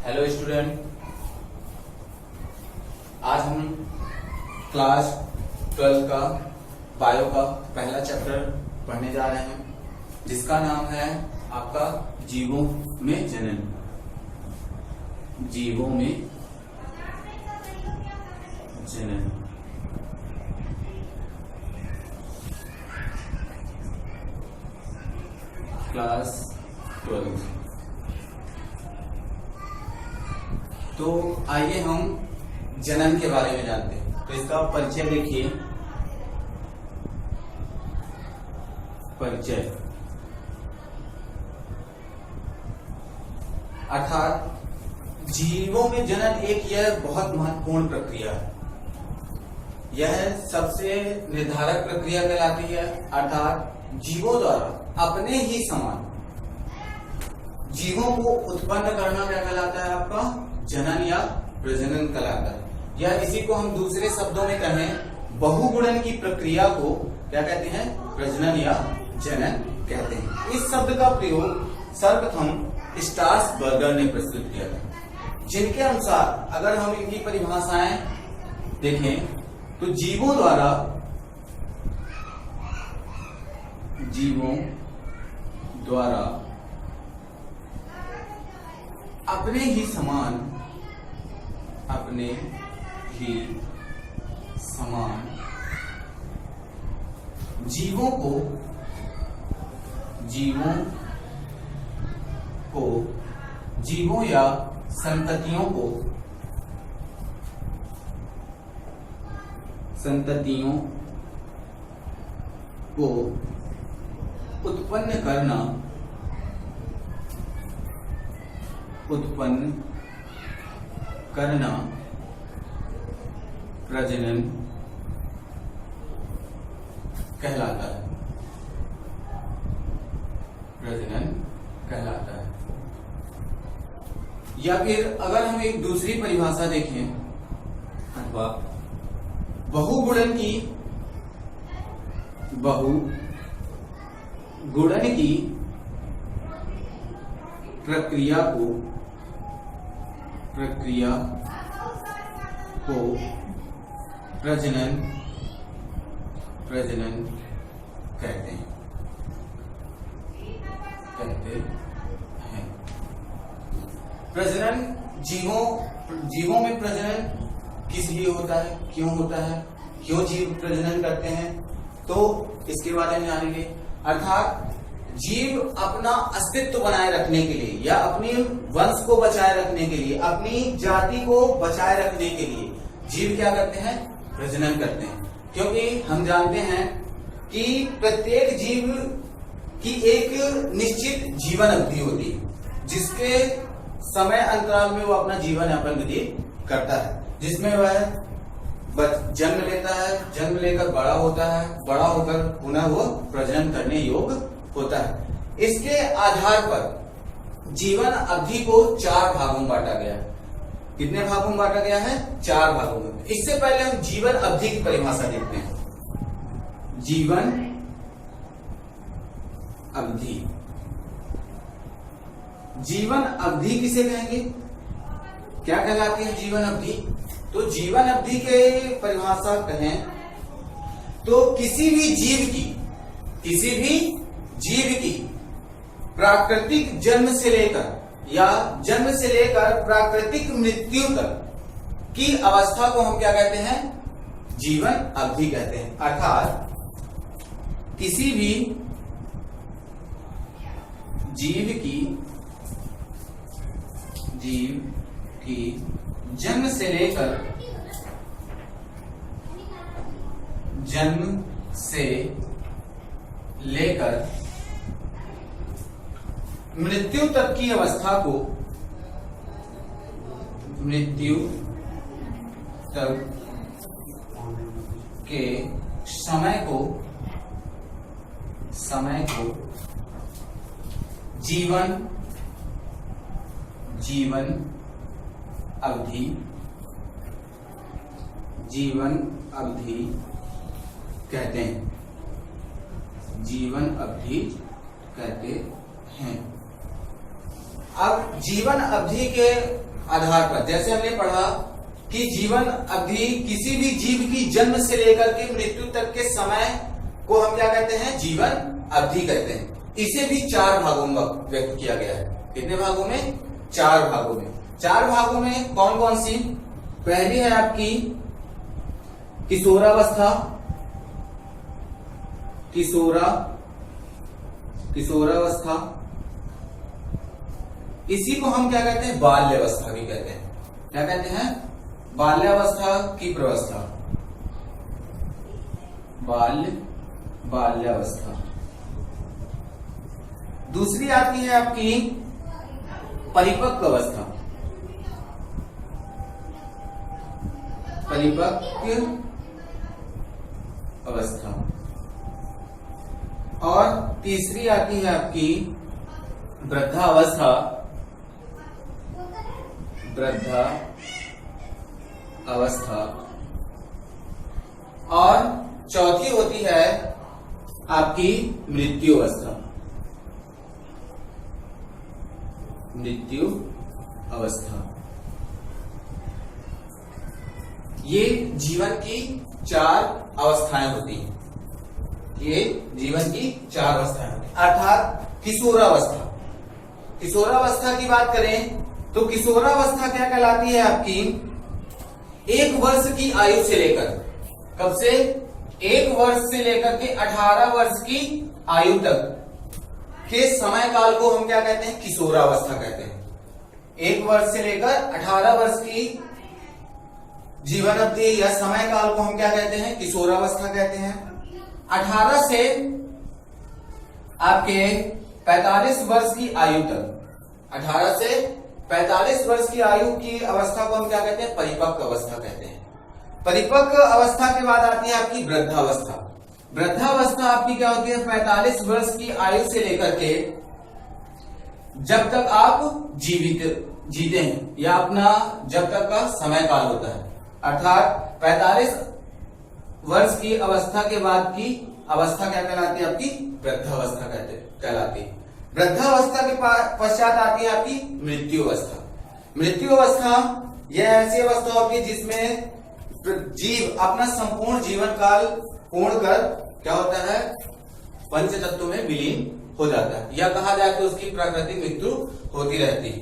Hello student, आज हम class 12 का बायो का पहला चैप्टर पढ़ने जा रहे हैं, जिसका नाम है आपका जीवों में जनन। जीवों में जनन। क्लास 12। तो आइए हम जनन के बारे में जानते हैं। तो इसका परिचय देखिए। परिचय अर्थात जीवों में जनन एक यह बहुत महत्वपूर्ण प्रक्रिया है। यह सबसे निर्धारक प्रक्रिया कहलाती है। अर्थात जीवों द्वारा अपने ही समान जीवों को उत्पन्न करना क्या कहलाता है? आपका जनन या प्रजनन कहलाता है। या इसी को हम दूसरे शब्दों में कहें, बहुगुणन की प्रक्रिया को क्या कहते हैं? प्रजनन या जनन कहते हैं। इस शब्द का प्रयोग सर्वप्रथम स्ट्रासबर्गर ने प्रस्तुत किया था, जिनके अनुसार अगर हम इनकी परिभाषाएं देखें तो जीवों द्वारा अपने ही समान जीवों या संततियों को उत्पन्न करना प्रजनन कहलाता है। या फिर अगर हम एक दूसरी परिभाषा देखें, अथवा बहुगुणन की प्रक्रिया को प्रजनन कहते हैं। प्रजनन जीवों में प्रजनन किस लिए होता है, क्यों होता है, क्यों जीव प्रजनन करते हैं, तो इसके बारे में जानेंगे। अर्थात जीव अपना अस्तित्व बनाए रखने के लिए या अपने वंश को बचाए रखने के लिए, अपनी जाति को बचाए रखने के लिए जीव क्या करते हैं? प्रजनन करते हैं। क्योंकि हम जानते हैं कि प्रत्येक जीव की एक निश्चित जीवन अवधि होती है, जिसके समय अंतराल में वो अपना जीवन यापन व्यतीत करता है, जिसमें वह जन्म लेता है, जन्म लेकर बड़ा होता है, बड़ा होकर पुनः वो प्रजनन करने योग्य होता है। इसके आधार पर जीवन अवधि को 4 भागों में बांटा गया है। कितने भागों में बांटा गया है? 4 भागों में। इससे पहले हम जीवन अवधि की परिभाषा देखते हैं। जीवन अवधि किसे कहेंगे? क्या कहलाती है जीवन अवधि? तो जीवन अवधि के परिभाषा कहें तो किसी भी जीव की प्राकृतिक जन्म से लेकर प्राकृतिक मृत्यु तक की अवस्था को हम क्या कहते हैं? जीवन अवधि कहते हैं। अर्थात किसी भी जीव की जन्म से लेकर मृत्यु तक की अवस्था को मृत्यु तक के समय को जीवन अवधि कहते हैं। जीवन अवधि कहते हैं। अब जीवन अवधि के आधार पर, जैसे हमने पढ़ा कि जीवन अवधि किसी भी जीव की जन्म से लेकर के मृत्यु तक के समय को हम क्या कहते हैं, जीवन अवधि कहते हैं। इसे भी 4 भागों में व्यक्त किया गया है। कितने भागों में? 4 भागों में। 4 भागों में कौन कौन सी? पहली है आपकी किशोरावस्था, किशोरावस्था, इसी को हम क्या कहते हैं, बाल्यावस्था भी कहते हैं। क्या कहते हैं? बाल्यावस्था की प्रवस्था, बाल्यावस्था। दूसरी आती है आपकी परिपक्व अवस्था, परिपक्व अवस्था। और तीसरी आती है आपकी वृद्धावस्था, वृद्धावस्था। और चौथी होती है आपकी मृत्यु अवस्था, मृत्यु अवस्था। ये जीवन की 4 अवस्थाएं होती हैं। ये जीवन की 4 अवस्थाएं होती हैं। अर्थात किशोरावस्था, किशोरावस्था की बात करें तो किशोरावस्था क्या कहलाती है आपकी? 1 वर्ष की आयु से लेकर, कब से? 1 वर्ष से लेकर के 18 वर्ष की आयु तक के समय काल को हम क्या कहते हैं? किशोरावस्था कहते हैं। 1 वर्ष से लेकर 18 वर्ष की जीवन अवधि या समय काल को हम क्या कहते हैं? किशोरावस्था कहते हैं। 18 से आपके 45 वर्ष की आयु तक, 18 से 45 वर्ष की आयु की अवस्था को हम क्या कहते हैं? परिपक्व अवस्था कहते हैं। परिपक्व अवस्था के बाद आती है आपकी वृद्धावस्था। वृद्धावस्था आपकी क्या होती है? 45 वर्ष की आयु से लेकर के जब तक आप जीते हैं या अपना जब तक का समय काल होता है, अर्थात 45 वर्ष की अवस्था के बाद की अवस्था क्या कहलाती है? आपकी वृद्धावस्था कहलाती है। वृद्धावस्था के पश्चात आती है आपकी मृत्यु अवस्था। मृत्यु अवस्था यह ऐसी अवस्था होती है जिसमें जीव अपना संपूर्ण जीवन काल पूर्ण कर क्या होता है? पंच तत्वों में विलीन हो जाता है, या कहा जाए तो उसकी प्राकृतिक मृत्यु होती रहती है।